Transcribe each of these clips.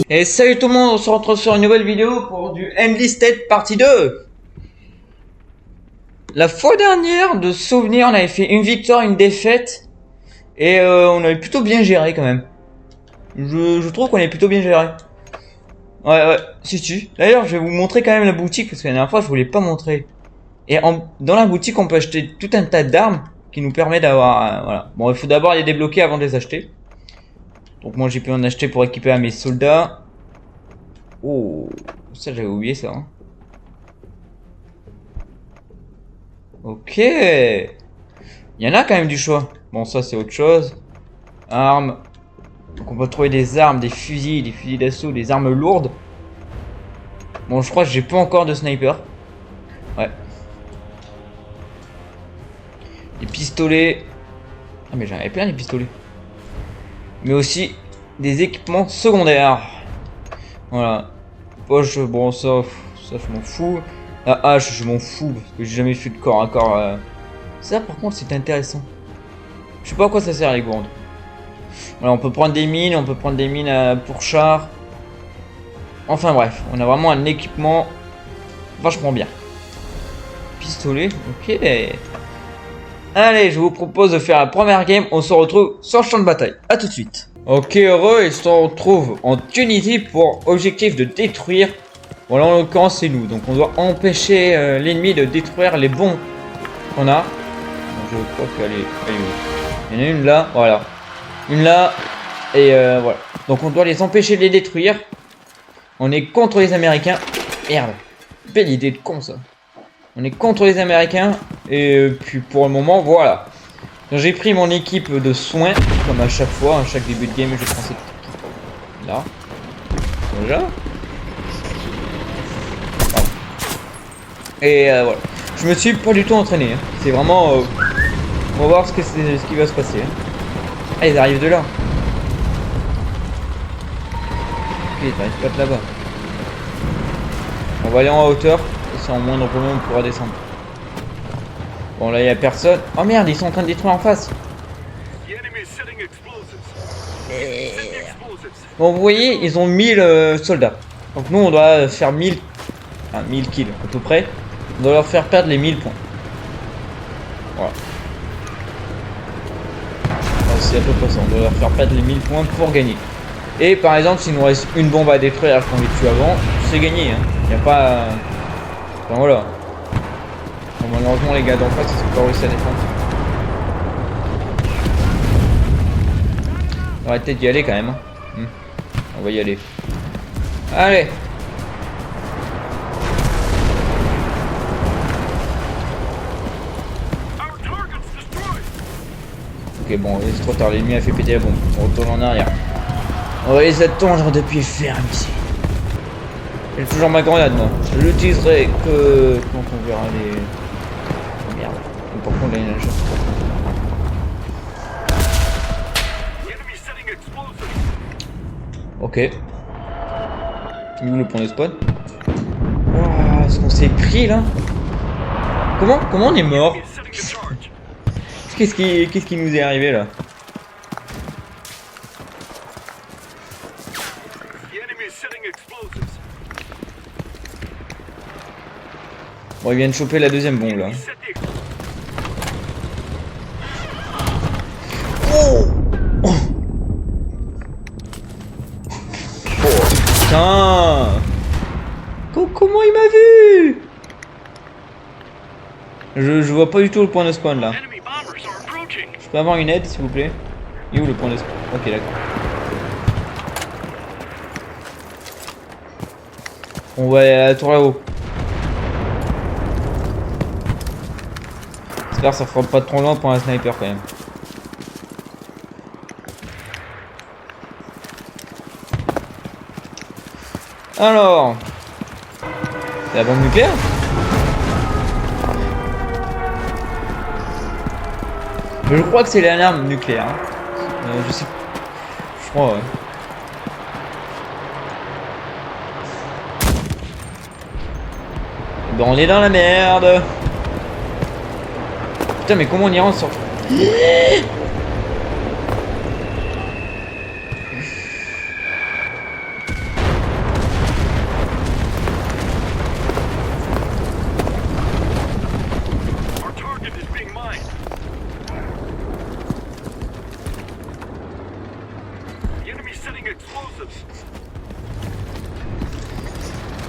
Et salut tout le monde, on se retrouve sur une nouvelle vidéo pour du Enlisted partie 2. La fois dernière, de souvenir, on avait fait une victoire, une défaite. Et on avait plutôt bien géré quand même. Je trouve qu'on est plutôt bien géré. Ouais, si. D'ailleurs, je vais vous montrer quand même la boutique, parce que la dernière fois, je voulais pas montrer. Et dans la boutique, on peut acheter tout un tas d'armes qui nous permet d'avoir... voilà. Bon, il faut d'abord les débloquer avant de les acheter. Donc moi, j'ai pu en acheter pour équiper à mes soldats. Oh, ça j'avais oublié ça. Hein. Ok. Il y en a quand même du choix. Bon, ça c'est autre chose. Armes. Donc on peut trouver des armes, des fusils d'assaut, des armes lourdes. Bon, je crois que j'ai pas encore de sniper. Ouais. Des pistolets. Ah mais j'en avais plein des pistolets. Mais aussi des équipements secondaires. Voilà. Poche, bon ça je m'en fous. La hache, je m'en fous parce que j'ai jamais fait de corps à corps. Ça par contre c'est intéressant. Je sais pas à quoi ça sert les gourdes. Voilà, on peut prendre des mines pour char. Enfin bref, on a vraiment un équipement vachement bien. Pistolet, ok. Allez, je vous propose de faire la première game. On se retrouve sur le champ de bataille. A tout de suite. Ok, heureux, et on se retrouve en Tunisie pour objectif de détruire. Bon là en l'occurrence c'est nous, donc on doit empêcher l'ennemi de détruire les bombes qu'on a. Je crois qu'elle est où? Il y en a une là, voilà. Une là, et voilà. Donc on doit les empêcher de les détruire. On est contre les Américains. Merde. Belle idée de con ça. On est contre les Américains. Et puis pour le moment, voilà. J'ai pris mon équipe de soins. Comme à chaque fois, à chaque début de game, je prends cette équipe. Là. Déjà. Voilà. Et voilà. Je me suis pas du tout entraîné. Hein. C'est vraiment... on va voir ce qui va se passer. Hein. Ah, ils arrivent de là. Ok, ils arrivent pas de là-bas. On va aller en hauteur. Et c'est en moindre volume on pourra descendre. Bon, là, il y a personne. Oh merde, ils sont en train de détruire en face. Bon, vous voyez, ils ont 1000 soldats. Donc nous, on doit faire 1000... Enfin, 1000 kills, à peu près. On doit leur faire perdre les 1000 points. Voilà. C'est à peu près ça, on doit leur faire perdre les 1000 points pour gagner. Et par exemple, s'il nous reste une bombe à détruire alors qu'on les tue avant, c'est gagné. Hein. Il n'y a pas... Enfin voilà. Bon, malheureusement, les gars d'en face, ils sont pas réussi à défendre. On va peut-être y aller quand même. Hein. On va y aller. Allez. Ok, bon, c'est trop tard, l'ennemi a fait péter la bombe. On retourne en arrière. On va les attendre depuis le ferme ici. J'ai toujours ma grenade, moi. Je l'utiliserai que quand on verra les... Oh, merde. Et par contre, là, il y a une chose. Ok. Où le point de spawn? Wow, est-ce qu'on s'est pris, là? Comment on est mort? Qu'est-ce qui nous est arrivé là? Bon, il vient de choper la deuxième bombe là. Oh, oh. Putain! Comment il m'a vu? Je vois pas du tout le point de spawn là. Je peux avoir une aide s'il vous plaît? Il est où le point de spawn? Ok, d'accord. On va aller à la tour là-haut. J'espère que ça fera pas trop loin pour un sniper quand même. Alors, c'est la bombe nucléaire? Je crois que c'est l'alarme nucléaire. Je sais. Je crois, ouais. Ben on est dans la merde. Putain, mais comment on y rentre sur...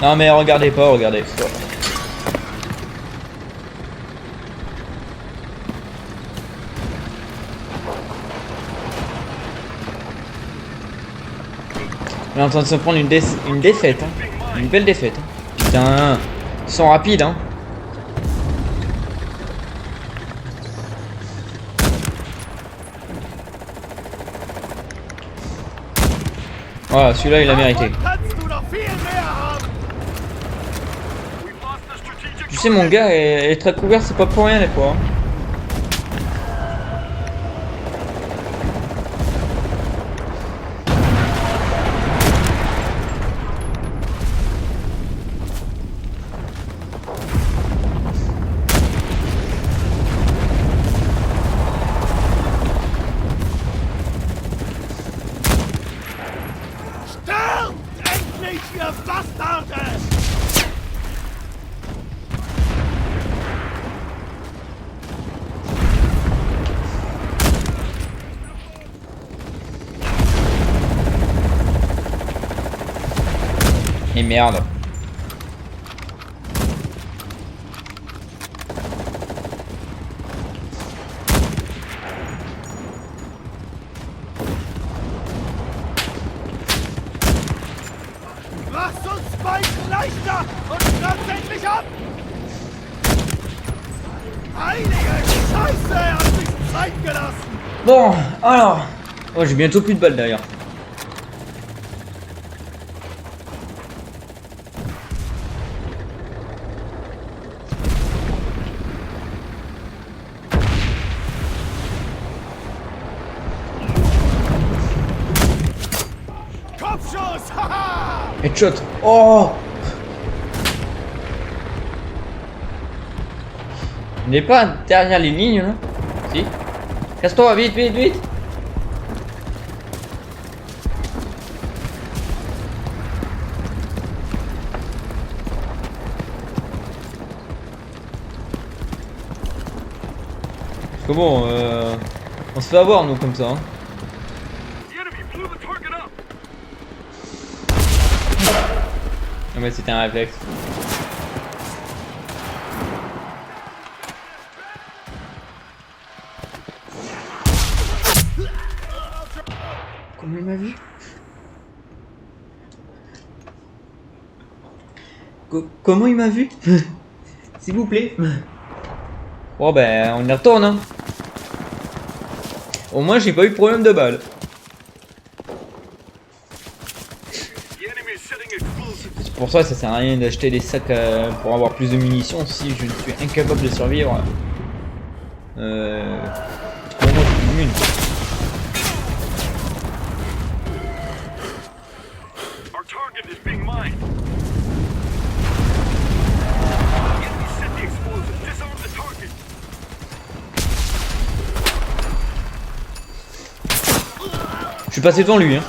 Non mais regardez pas, regardez. On est en train de se prendre une défaite, hein. Une belle défaite. Hein. Putain, ils sont rapides, hein. Voilà, celui-là il a mérité. Tu sais, mon gars est très couvert, c'est pas pour rien des fois. Hein. Et merde. Mach's uns beiden leichter und stürzt endlich ab! Heilige Scheiße, er hat sich Zeit gelassen! Bon, alors. Oh, j'ai bientôt plus de balles derrière. Kopfschuss! Haha! Headshot. Oh. Il n'est pas derrière les lignes là. Si. Casse-toi, vite, vite, vite. Parce que bon, on se fait avoir nous comme ça. Hein. Ah mais c'était un réflexe. Comment il m'a vu? Comment il m'a vu? S'il vous plaît. Bon ben on y retourne hein. Au moins j'ai pas eu de problème de balle. C'est pour ça sert à rien d'acheter des sacs pour avoir plus de munitions si je suis incapable de survivre. Pour moi je suis immune. Je suis passé devant lui hein.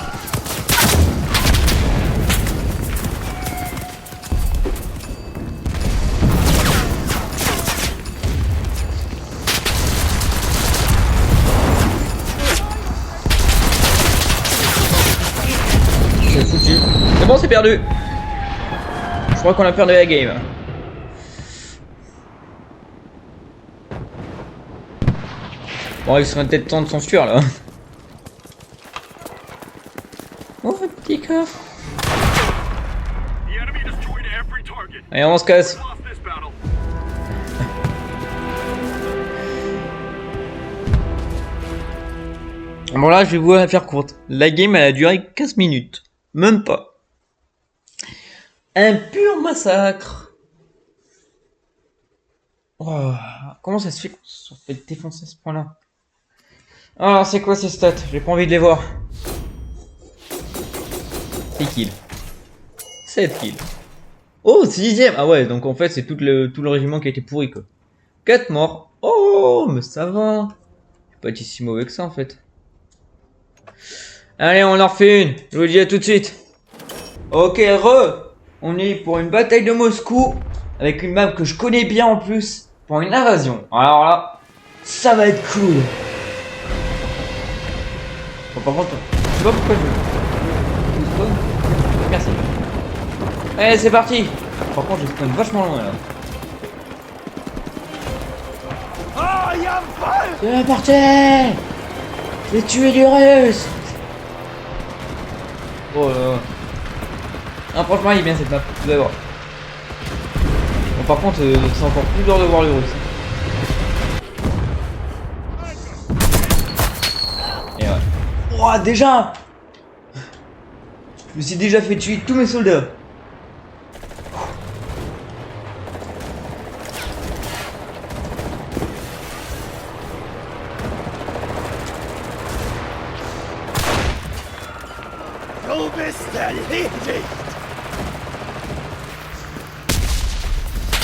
C'est foutu. C'est bon, c'est perdu. Je crois qu'on a perdu la game. Bon, il serait peut-être temps de s'enfuir là. Oh, petit coffre. Allez, on se casse. Bon là, je vais vous la faire courte. La game, elle a duré 15 minutes. Même pas. Un pur massacre. Oh, comment ça se fait qu'on se fait défoncer à ce point-là? Alors, c'est quoi ces stats? J'ai pas envie de les voir. 6 kills. 7 kills. Oh, 6ème. Ah ouais, donc en fait, c'est tout le régiment qui a été pourri, quoi. 4 morts. Oh, mais ça va. Je vais pas être si mauvais que ça, en fait. Allez, on en refait une. Je vous le dis à tout de suite. Ok, on est pour une bataille de Moscou. Avec une map que je connais bien en plus. Pour une invasion. Alors là, ça va être cool. Bon, par contre, je sais pas pourquoi je... Merci. Allez, c'est parti. Par contre, j'ai quand même vachement loin là. Oh, il y a un feu! C'est parti. J'ai tué du russe. Oh là là. Ah, franchement, il est bien cette map, vous allez voir. Bon, par contre, c'est encore plus dur de voir le russe. Et ouais. Oh, déjà. Je me suis déjà fait tuer tous mes soldats. Du bist erledigt!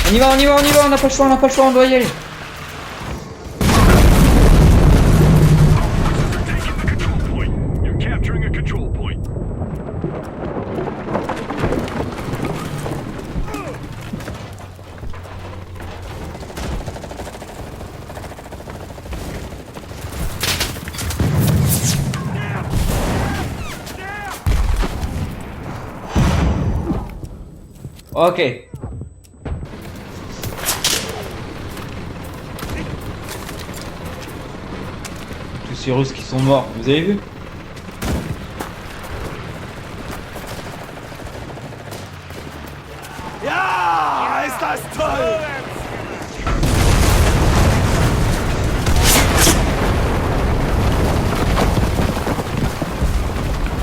On y va, on y va, on y va, on n'a pas le choix, on n'a pas le choix, on doit y aller. You're capturing a control point. Ok. Tous ces Russes qui sont morts, vous avez vu? Ja, ist das toll!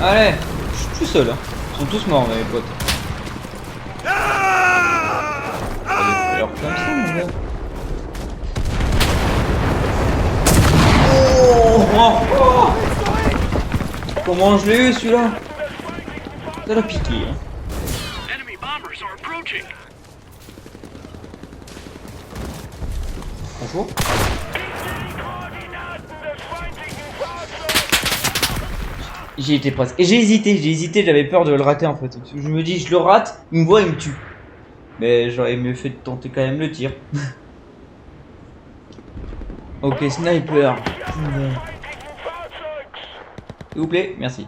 Allez, je suis tout seul. Hein. Ils sont tous morts, mes potes. Alors comme ça, mon gars. Oh. Comment je l'ai eu celui-là? Ça l'a piqué. Hein. Enemy bombers are approaching. Bonjour. J'y étais presque. Et j'ai hésité, j'avais peur de le rater en fait. Je me dis, je le rate, il me voit, il me tue. Mais j'aurais mieux fait de tenter quand même le tir. Ok, sniper. S'il vous plaît, merci.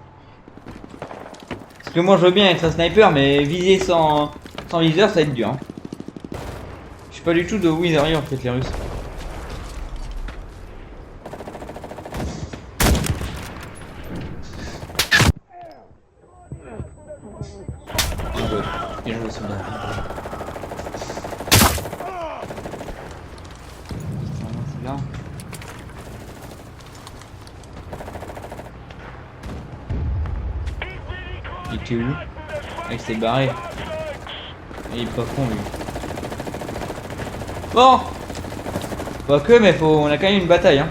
Parce que moi je veux bien être un sniper, mais viser sans viseur, ça va être dur. Hein. Je suis pas du tout de où ils arrivent en fait, les Russes. Bien joué, soldat. C'est là. Il était où? Il s'est barré. Il est pas con lui. Bon! Pas que, mais on a quand même une bataille. Hein.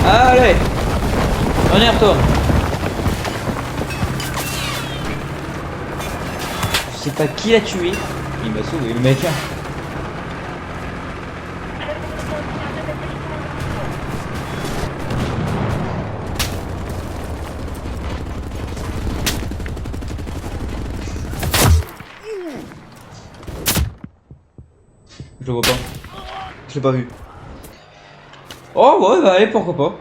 Allez! On y retourne. Je sais pas qui l'a tué. Il m'a sauvé le mec. Hein. Je le vois pas. Je l'ai pas vu. Oh ouais, bah allez, pourquoi pas.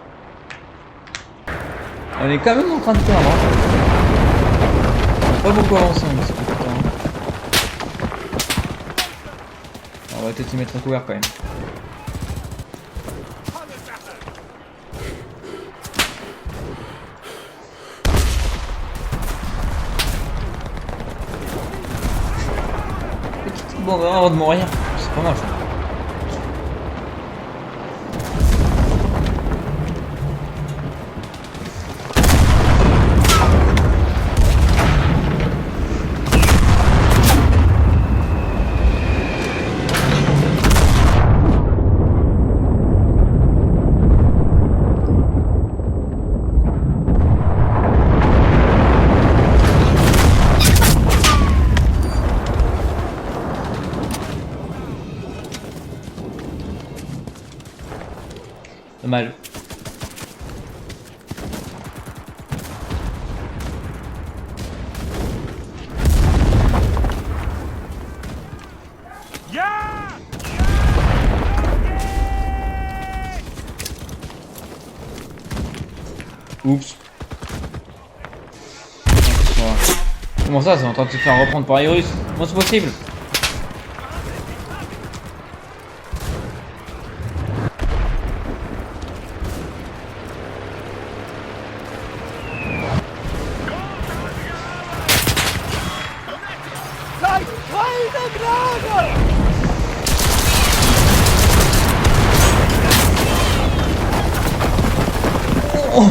On est quand même en train de perdre. Hein. On a pas beaucoup avancé, mais c'est pas grave. On va peut-être se mettre à couvert quand même. Petite bombe avant de mourir. C'est pas mal ça. Dommage. Oups. Comment ça, c'est en train de se faire reprendre par les Russes? Comment c'est possible? Seid keine Gnade! Oh.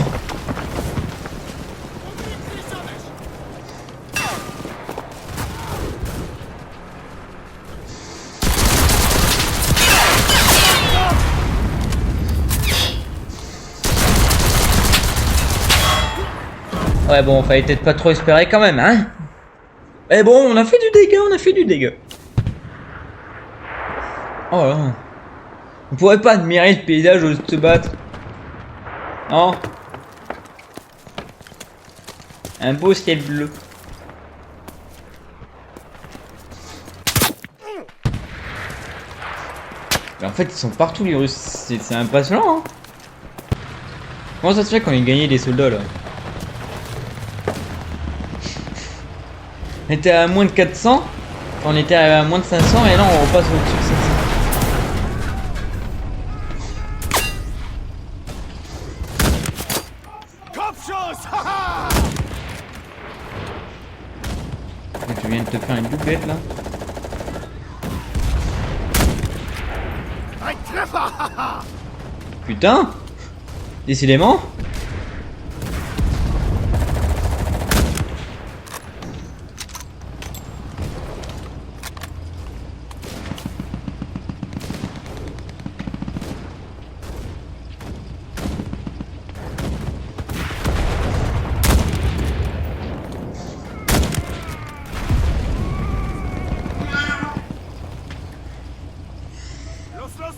Ouais bon, fallait peut-être pas trop espérer quand même, hein. Mais bon, on a fait du dégât, on a fait du dégât. Oh là. On pourrait pas admirer le paysage au lieu de se battre. Non. Un beau ciel bleu. Mais en fait, ils sont partout les Russes. C'est impressionnant, hein. Comment ça se fait qu'on ait gagné des soldats là? On était à moins de 400, on était à moins de 500 et là on repasse au-dessus de 500. Kopfschuss! Haha! Et tu viens de te faire une doublette là. Ein Treffer! Haha! Putain! Décidément!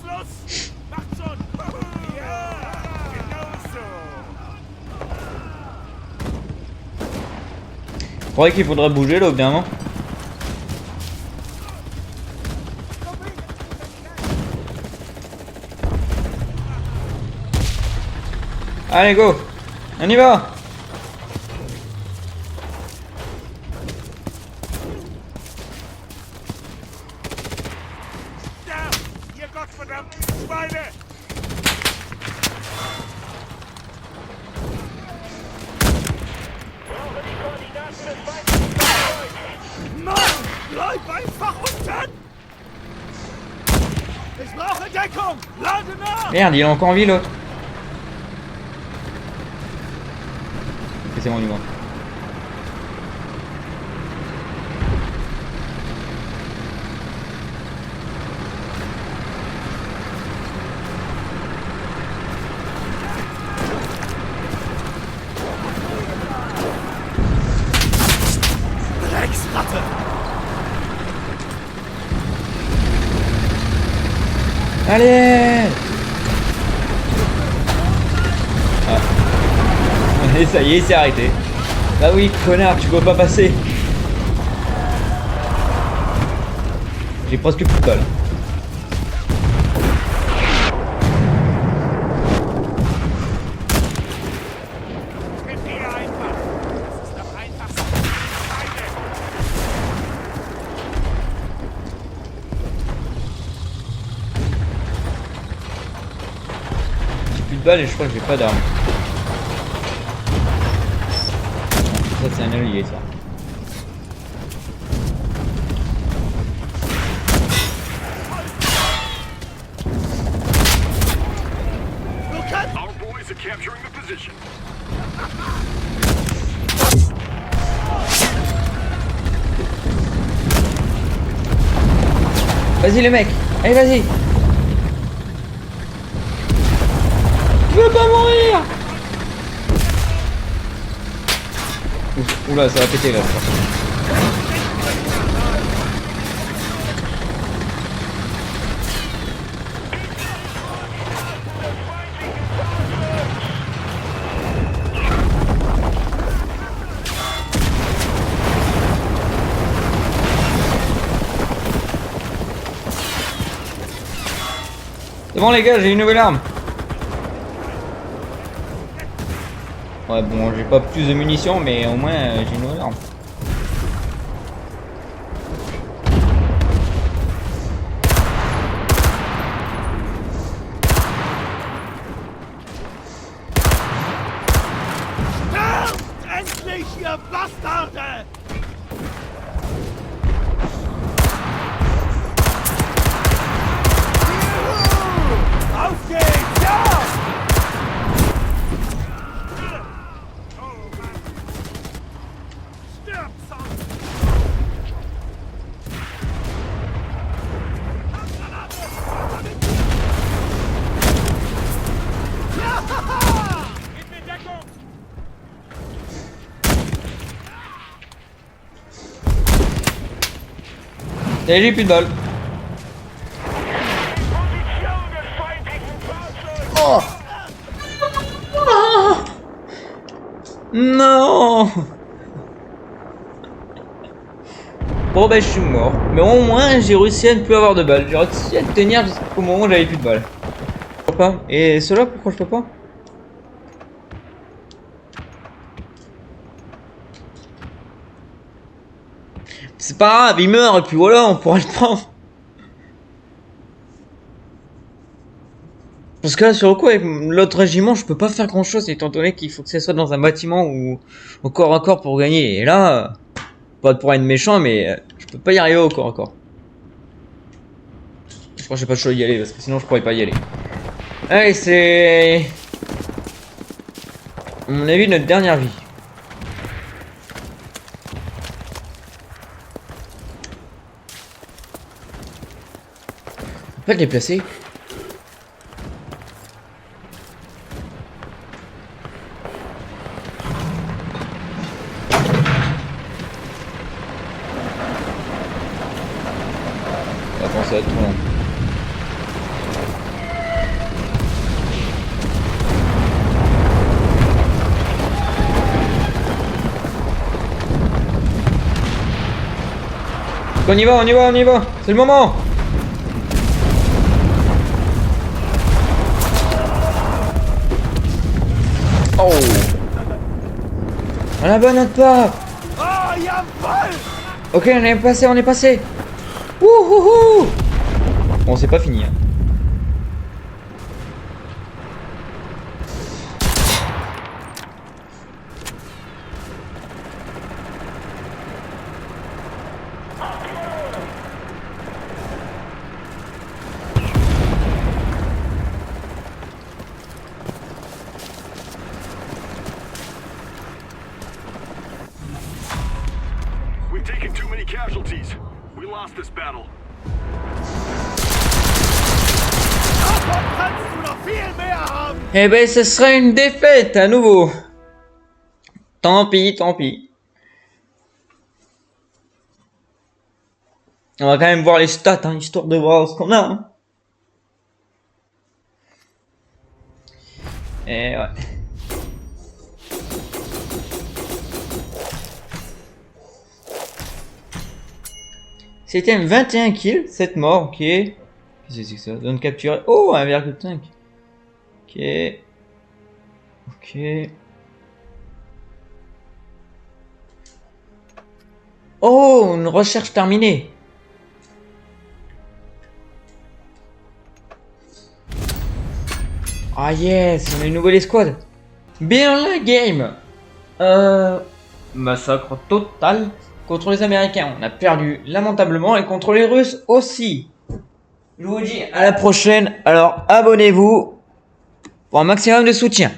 Los! Macht schon! Ja! Genau so! Je croyais qu'il faudrait bouger là au bout d'un moment. Allez go! On y va! Da! Ihr gottverdammten Schweine! Mann! Bleib einfach unten! Ich brauche Deckung! Lade nach! Merde, il est encore en vie l'autre. C'est bon, on y va. Drecksratte! Allez! Ah. Et ça y est, c'est arrêté. Bah oui, connard, tu peux pas passer. J'ai presque plus de balles. Triff ihr einfach! Das ist doch einfach so! Schweine! J'ai plus de balles et je crois que j'ai pas d'armes. Ça c'est un allié ça. Our boys are capturing the position. Vas-y les mecs, allez vas-y. Tu veux pas mourir? Oula, ça va péter là. C'est bon les gars, j'ai une nouvelle arme. Ouais, bon, j'ai pas plus de munitions, mais au moins j'ai une nouvelle arme. Endlich, ihr Bastarde! Juhu! Auf geht's, ja! Oh Mann! Stirb, Sohn! Gib mir Deckung! Et j'ai plus de balles. Oh non. Bon bah je suis mort. Mais au moins j'ai réussi à ne plus avoir de balles. J'ai réussi à tenir jusqu'au moment où j'avais plus de balles. Je peux pas. Et cela pourquoi je peux pas? C'est pas grave, il meurt et puis voilà, on pourra le prendre. Parce que là, sur le coup, avec l'autre régiment, je peux pas faire grand chose étant donné qu'il faut que ça soit dans un bâtiment ou au corps à corps pour gagner. Et là, pas pour être méchant, mais je peux pas y arriver au corps à corps. Je crois que j'ai pas le choix d'y aller parce que sinon je pourrais pas y aller. Allez, c'est. À mon avis, notre dernière vie. On peut pas le déplacer. On va penser à tout le monde. On y va, on y va, on y va. C'est le moment. Oh. On a bonne notre part. Oh, jawohl! Ok, on est passé, on est passé. Wouhouhou. Bon, c'est pas fini. Hein. We've taken too many casualties. We lost this battle. Davon kannst du noch viel mehr haben! Eh ben, ce serait une défaite à nouveau. Tant pis, tant pis. On va quand même voir les stats, hein, histoire de voir ce qu'on a. Hein. Et ouais. C'était 21 kills, 7 morts, ok. Qu'est-ce que c'est que ça? Zone capturée. Oh, 1,5. Ok. Ok. Oh, une recherche terminée. Ah yes, on a une nouvelle escouade. Bien la game. Massacre total contre les Américains. On a perdu lamentablement et contre les Russes aussi. Je vous dis à la prochaine. Alors abonnez-vous pour un maximum de soutien.